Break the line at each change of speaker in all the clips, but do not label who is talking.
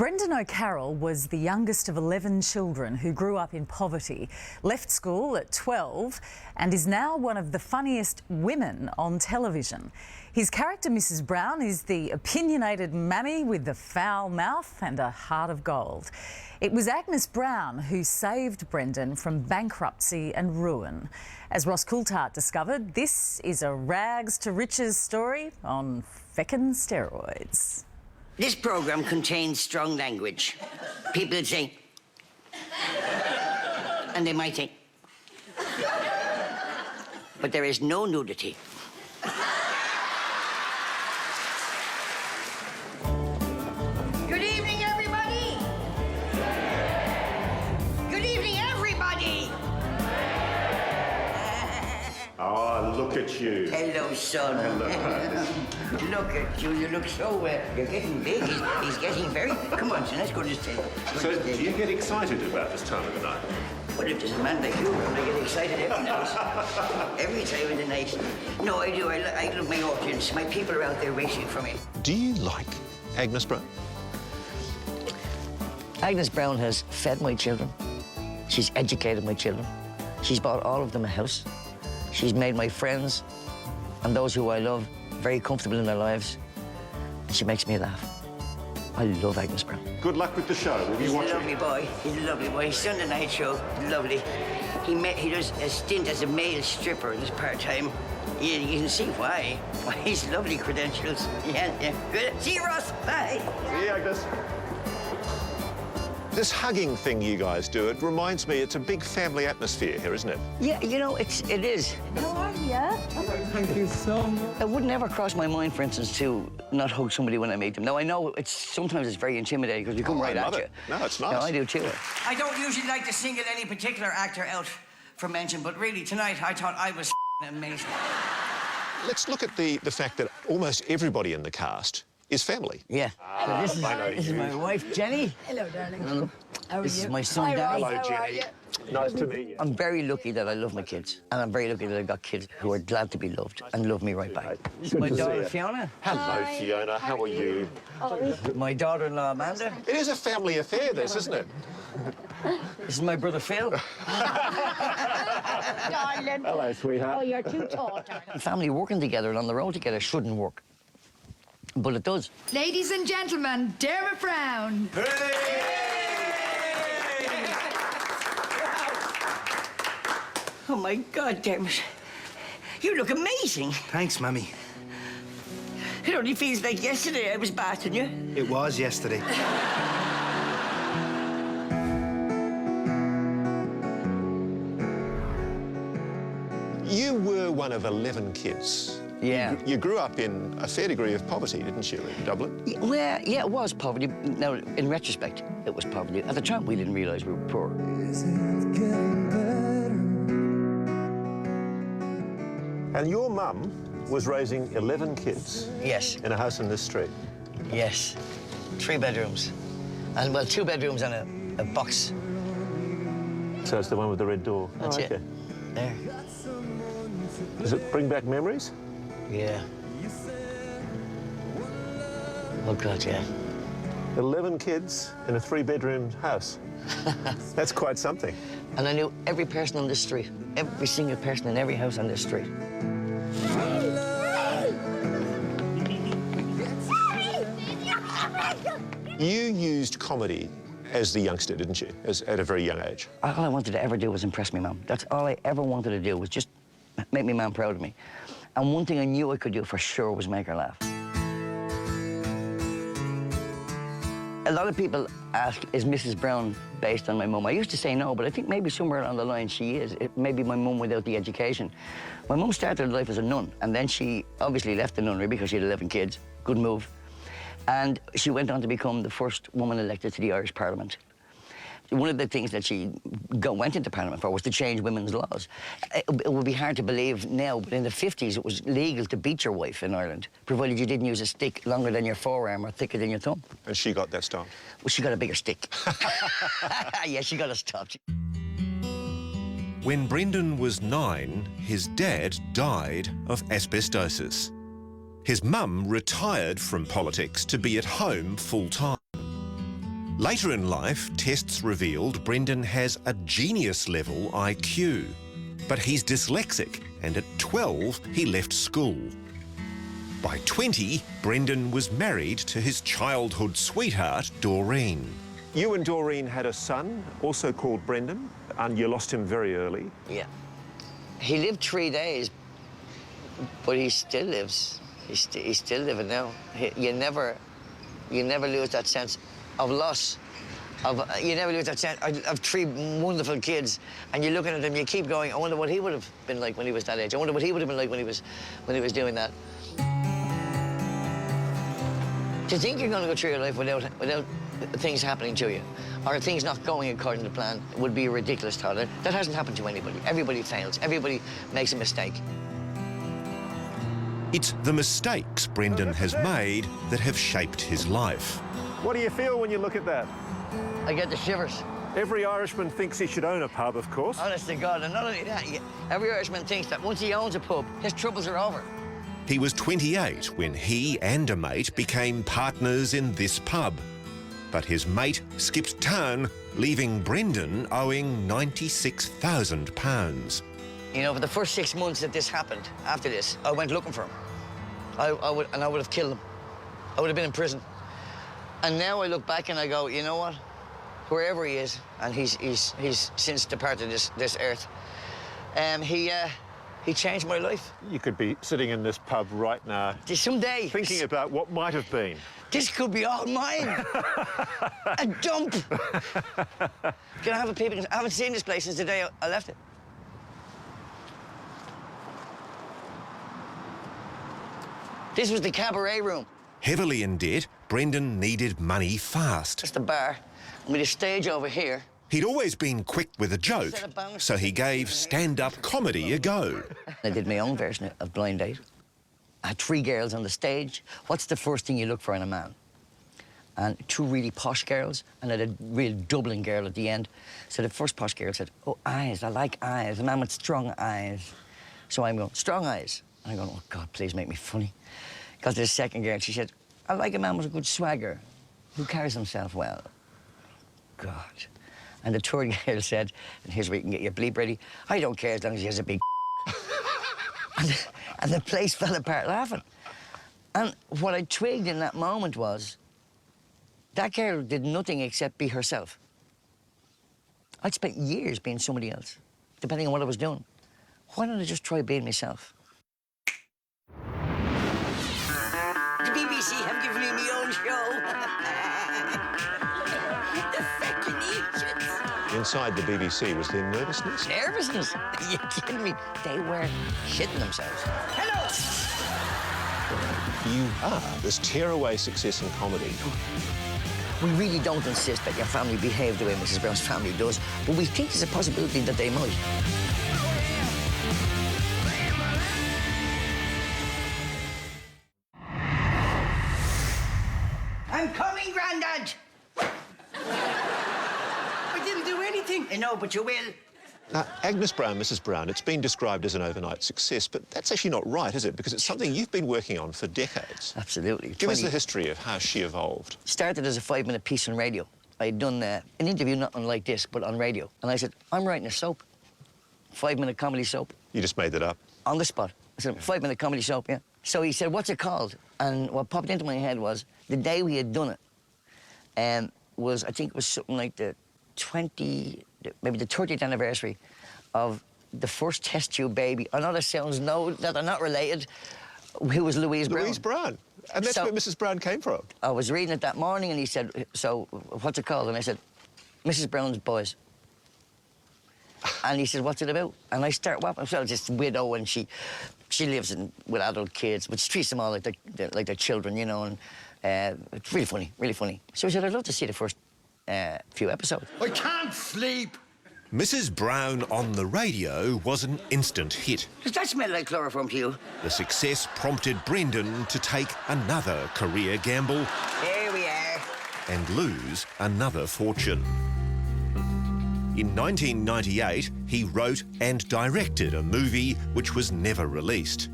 Brendan O'Carroll was the youngest of 11 children who grew up in poverty, left school at 12 and is now one of the funniest women on television. His character, Mrs. Brown, is the opinionated mammy with the foul mouth and a heart of gold. It was Agnes Brown who saved Brendan from bankruptcy and ruin. As Ross Coulthart discovered, this is a rags to riches story on feckin' steroids.
This programme contains strong language. People would say, and they might say, but there is no nudity. Good evening, everybody! Good evening, everybody!
Oh, look at you.
Hello, son.
Hello.
Look at you. You look so you're getting big. He's getting very... Come on, son, let's go to this table.
So, do you get excited about this time of the night?
Well, if there's a man like you around, I get excited every night. Every time of the night. No, I do. I love my audience. My people are out there waiting for me.
Do you like Agnes Brown?
Agnes Brown has fed my children. She's educated my children. She's bought all of them a house. She's made my friends and those who I love very comfortable in their lives. And she makes me laugh. I love Agnes Brown.
Good luck with the show. Will you watch
He's a lovely boy. He's a lovely boy. He's done the night show. Lovely. He does a stint as a male stripper in his part-time. You can see why. Why, he's lovely credentials. Yeah. Good. See you, Ross. Bye.
See you, Agnes.
This hugging thing you guys do, it reminds me it's a big family atmosphere here, isn't it?
Yeah, you know, it is.
How are you?
Thank you so much.
It would never cross my mind, for instance, to not hug somebody when I meet them. Now, I know sometimes it's very intimidating because you come right at you.
No, it's nice.
No, I do too. I don't usually like to single any particular actor out for mention, but really, tonight, I thought I was amazing.
Let's look at the fact that almost everybody in the cast is family.
Yeah. So this is my wife, Jenny.
Hello, darling.
Hello.
How are
This
you?
is my son,
Hi,
Danny.
Ross.
Hello,
How are
Jenny.
you?
Nice to meet you.
I'm very lucky that I love my kids, and I'm very lucky that I've got kids who are glad to be loved and love me right back. This is my
to see
daughter,
you.
Fiona.
Hello, Fiona. How are you?
My daughter-in-law, Amanda.
It is a family affair, this, isn't it?
This is my brother, Phil.
Darling.
Hello, sweetheart.
Oh, you're too tall, darling.
Family working together and on the road together shouldn't work, but it does.
Ladies and gentlemen, Dermot Brown.
Oh, my God, Dermot. You look amazing.
Thanks, Mummy.
It only feels like yesterday I was bathing you.
It was yesterday.
You were one of 11 kids.
Yeah.
You grew up in a fair degree of poverty, didn't you, in Dublin?
Well, yeah, it was poverty. Now, in retrospect, it was poverty. At the time, we didn't realise we were poor.
And your mum was raising 11 kids
Yes,
in a house in this street.
yes. 3 bedrooms. And, well, 2 bedrooms and a box.
So it's the one with the red door.
That's
oh,
it.
okay.
There.
Does it bring back memories?
Yeah. Oh, God, yeah.
11 kids in a 3-bedroom house. That's quite something.
And I knew every person on this street, every single person in every house on this street.
You used comedy as the youngster, didn't you, at a very young age?
All I wanted to ever do was impress my mum. That's all I ever wanted to do, was just make my mum proud of me. And one thing I knew I could do for sure was make her laugh. A lot of people ask, is Mrs. Brown based on my mum? I used to say no, but I think maybe somewhere along the line she is. Maybe my mum without the education. My mum started life as a nun, and then she obviously left the nunnery because she had 11 kids. Good move. And she went on to become the first woman elected to the Irish Parliament. One of the things that she went into Parliament for was to change women's laws. It would be hard to believe now, but in the 50s it was legal to beat your wife in Ireland, provided you didn't use a stick longer than your forearm or thicker than your thumb.
And she got that stopped.
Well, she got a bigger stick. Yeah, she got us stopped.
When Brendan was 9, his dad died of asbestosis. His mum retired from politics to be at home full-time. Later in life, tests revealed Brendan has a genius-level IQ. But he's dyslexic, and at 12, he left school. By 20, Brendan was married to his childhood sweetheart, Doreen.
You and Doreen had a son, also called Brendan, and you lost him very early.
Yeah. He lived 3 days, but he still lives. He's still living now. You never lose that sense of loss. You never lose that sense of 3 wonderful kids, and you're looking at them, you keep going, I wonder what he would have been like when he was that age. I wonder what he would have been like when he was doing that. To think you're going to go through your life without things happening to you, or things not going according to plan, would be a ridiculous thought. That hasn't happened to anybody. Everybody fails. Everybody makes a mistake.
It's the mistakes Brendan has made that have shaped his life.
What do you feel when you look at that?
I get the shivers.
Every Irishman thinks he should own a pub, of course.
Honest to God, and not only that, every Irishman thinks that once he owns a pub, his troubles are over.
He was 28 when he and a mate became partners in this pub. But his mate skipped town, leaving Brendan owing £96,000.
You know, for the first 6 months that this happened, after this, I went looking for him. I would have killed him. I would have been in prison. And now I look back and I go, you know what? Wherever he is, and he's since departed this earth, he changed my life.
You could be sitting in this pub right now,
Someday,
thinking about what might have been.
this could be all mine. A dump. Can I have a peep? I haven't seen this place since the day I left it. This was the cabaret room.
Heavily in debt, Brendan needed money fast.
That's the bar. And with a stage over here.
He'd always been quick with a joke, so he gave stand-up comedy a go.
I did my own version of Blind Date. I had 3 girls on the stage. What's the first thing you look for in a man? And 2 really posh girls, and I had a real Dublin girl at the end. So the first posh girl said, oh, eyes, I like eyes, a man with strong eyes. So I'm going, strong eyes. And I'm going, oh, God, please make me funny. Got to the second girl, she said, I like a man with a good swagger, who carries himself well. God. And the third girl said, and here's where you can get your bleep ready, I don't care as long as he has a big and the place fell apart laughing. And what I twigged in that moment was, that girl did nothing except be herself. I'd spent years being somebody else, depending on what I was doing. Why don't I just try being myself? The BBC have given me my own show. The fucking Egypts.
Inside the BBC, was there nervousness?
Nervousness? Are you kidding me? They were shitting themselves. Hello!
You are this tearaway success in comedy.
We really don't insist that your family behave the way Mrs. Brown's family does, but we think there's a possibility that they might. I'm coming, Grandad! I didn't do anything. I know, but you will.
Now, Agnes Brown, Mrs. Brown, it's been described as an overnight success, but that's actually not right, is it? Because it's something you've been working on for decades.
Absolutely.
Give us the history of how she evolved.
Started as a 5-minute piece on radio. I'd done an interview not unlike this, but on radio. And I said, I'm writing a soap. 5-minute comedy soap.
You just made that up.
On the spot. I said, 5-minute comedy soap, yeah. So he said, what's it called? And what popped into my head was, the day we had done it, was, I think it was something like maybe the 30th anniversary of the first test tube baby. I know that sounds that they're not related. Who was Louise Brown?
Louise Brown. And that's where Mrs. Brown came from.
I was reading it that morning and he said, so what's it called? And I said, Mrs. Brown's Boys. And he said, what's it about? And I start whapping. Well, just widow, and she lives with adult kids, but she treats them all like their children, you know, and it's really funny, really funny. So he said, I'd love to see the first few episodes.
I can't sleep.
Mrs. Brown on the radio was an instant hit.
Does that smell like chloroform to you?
The success prompted Brendan to take another career gamble
Here we are.
and lose another fortune. In 1998, he wrote and directed a movie which was never released.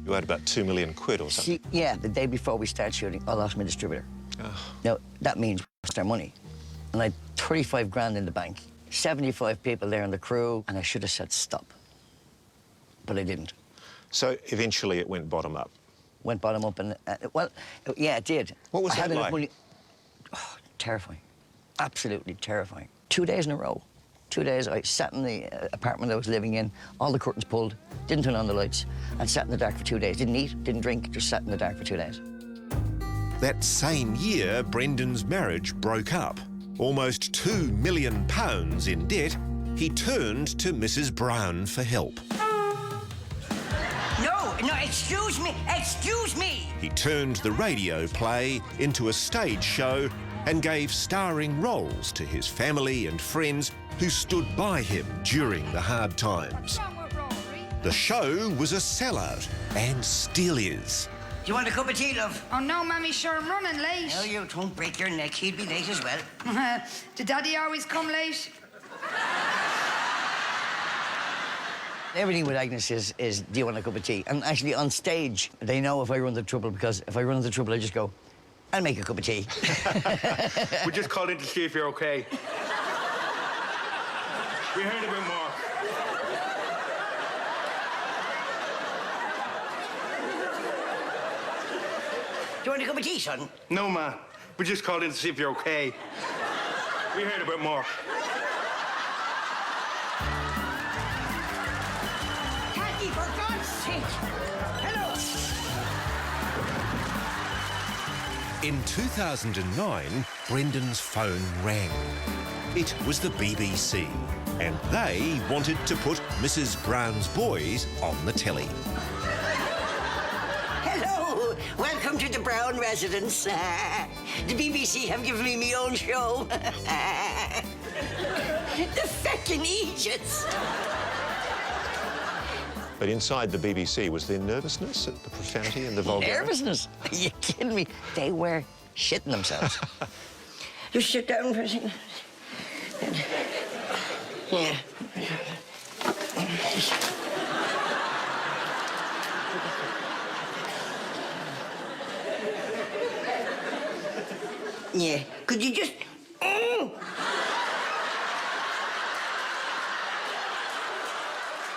You had about £2 million or something.
Yeah, the day before we start shooting, I lost my distributor.
Oh.
Now, that means we lost our money. and I had 35 grand in the bank, 75 people there in the crew, and I should have said stop. But I didn't.
So eventually it went bottom up.
Went bottom up, and, well, yeah, it did.
What was
I had
that
enough
like?
money. Oh, terrifying. Absolutely terrifying. 2 days in a row. 2 days, I sat in the apartment I was living in, all the curtains pulled, didn't turn on the lights, and sat in the dark for 2 days. Didn't eat, didn't drink, just sat in the dark for 2 days.
That same year, Brendan's marriage broke up. Almost £2 million in debt, he turned to Mrs. Brown for help.
No, excuse me!
He turned the radio play into a stage show and gave starring roles to his family and friends who stood by him during the hard times. The show was a sellout, and still is.
Do you want a cup of tea, love?
Oh, no, Mammy, sure, I'm running late.
No, you don't break your neck. He'd be late as well.
Did Daddy always come late?
Everything with Agnes is, do you want a cup of tea? And actually, on stage, they know if I run into trouble, because if I run into trouble, I just go, I'll make a cup of tea.
We just called in to see if you're okay. We heard a bit more.
Do you want a cup of tea, son?
No, Ma. We just called in to see if you're okay. We heard a bit more.
Kathy, for God's sake! Hello!
In 2009, Brendan's phone rang. It was the BBC, and they wanted to put Mrs. Brown's boys on the telly.
Hello! Welcome to the Brown residence. The BBC have given me my own show. The feckin' Egypts!
But inside the BBC, was there nervousness at the profanity and the vulgarity?
Nervousness? Are you kidding me? They were shitting themselves. Just sit down for a second. Yeah. Yeah. Could you just...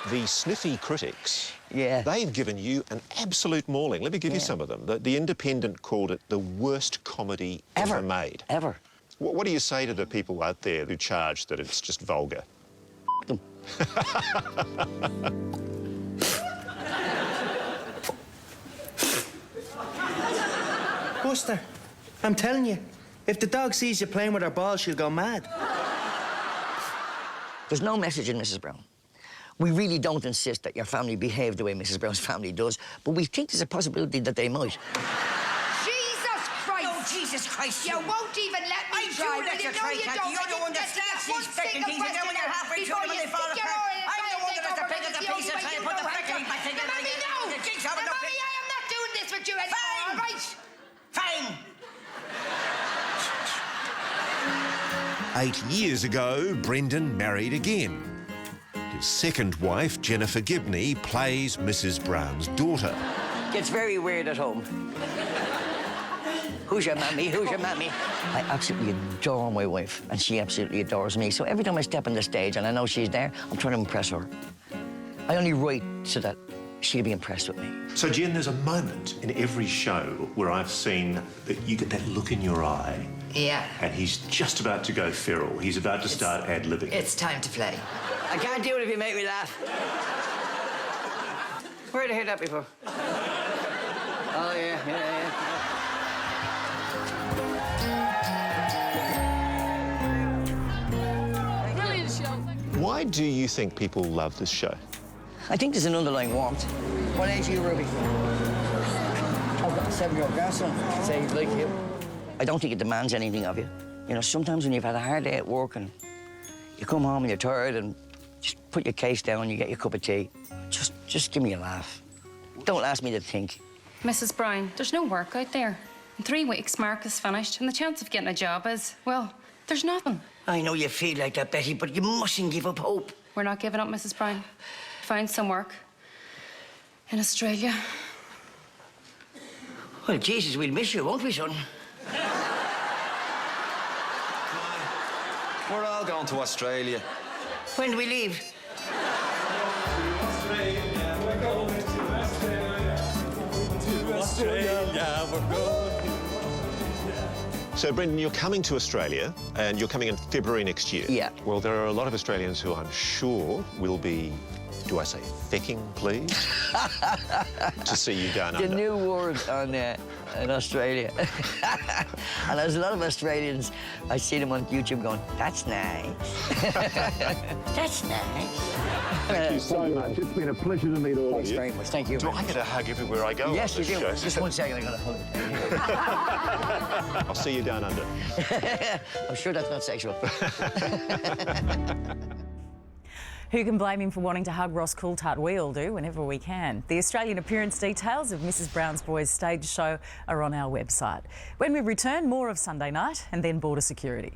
The sniffy critics,
Yeah.
they've given you an absolute mauling. Let me give you some of them. The Independent called it the worst comedy ever made.
Ever.
What do you say to the people out there who charge that it's just vulgar?
Them.
Buster, I'm telling you, if the dog sees you playing with her ball, she'll go mad.
There's no message in Mrs. Brown. We really don't insist that your family behave the way Mrs. Brown's family does, but we think there's a possibility that they might.
Jesus Christ!
Oh, Jesus Christ!
You won't even let me
I
try.
do let you try, Kathy. You're the one that starts these feckin' things, and then when you're halfway through them and they fall apart, I'm the one that has to pick up the piece and try and put the feckin' back together.
Mommy, no! Mommy, I am not doing this with you anymore, all right?
Fine!
8 years ago, Brendan married again. His second wife, Jennifer Gibney, plays Mrs. Brown's daughter.
Gets very weird at home. Who's your mammy? Who's your mammy? I absolutely adore my wife, and she absolutely adores me. So every time I step on the stage and I know she's there, I'm trying to impress her. I only write so that she'll be impressed with me.
So, Jen, there's a moment in every show where I've seen that you get that look in your eye.
Yeah.
And he's just about to go feral. He's about to start ad-libbing.
It's time to play.
I can't do it if you make me laugh. Where'd I hear that before? Oh, yeah.
Why do you think people love this show?
I think there's an underlying warmth. What age are you, Ruby? I've got a 7-year-old grandson. Say he's like you. I don't think it demands anything of you. You know, sometimes when you've had a hard day at work and you come home and you're tired and just put your case down, you get your cup of tea. Just give me a laugh. Don't ask me to think.
Mrs. Brown, there's no work out there. In 3 weeks, Mark is finished, and the chance of getting a job is, well, there's nothing.
I know you feel like that, Betty, but you mustn't give up hope.
We're not giving up, Mrs. Brown. Find some work in Australia.
Well, Jesus, we'll miss you, won't we, son?
We're all going to Australia.
When do we leave?
So, Brendan, you're coming to Australia, and you're coming in February next year.
Yeah.
Well, there are a lot of Australians who I'm sure will be, do I say fecking pleased, to see you down
The
under.
new word in Australia. And there's a lot of Australians, I see them on YouTube going, that's nice. That's nice.
Thank you so much. It's been a pleasure to meet all of
Thanks
you.
very much. Thank you.
Do I get a hug everywhere I go?
Yes,
on
you
this
do.
show?
Just 1 second, I got to hug.
I'll see you down under.
I'm sure that's not sexual.
Who can blame him for wanting to hug Ross Coulthart? We all do, whenever we can. The Australian appearance details of Mrs. Brown's Boys stage show are on our website. When we return, more of Sunday Night and then border security.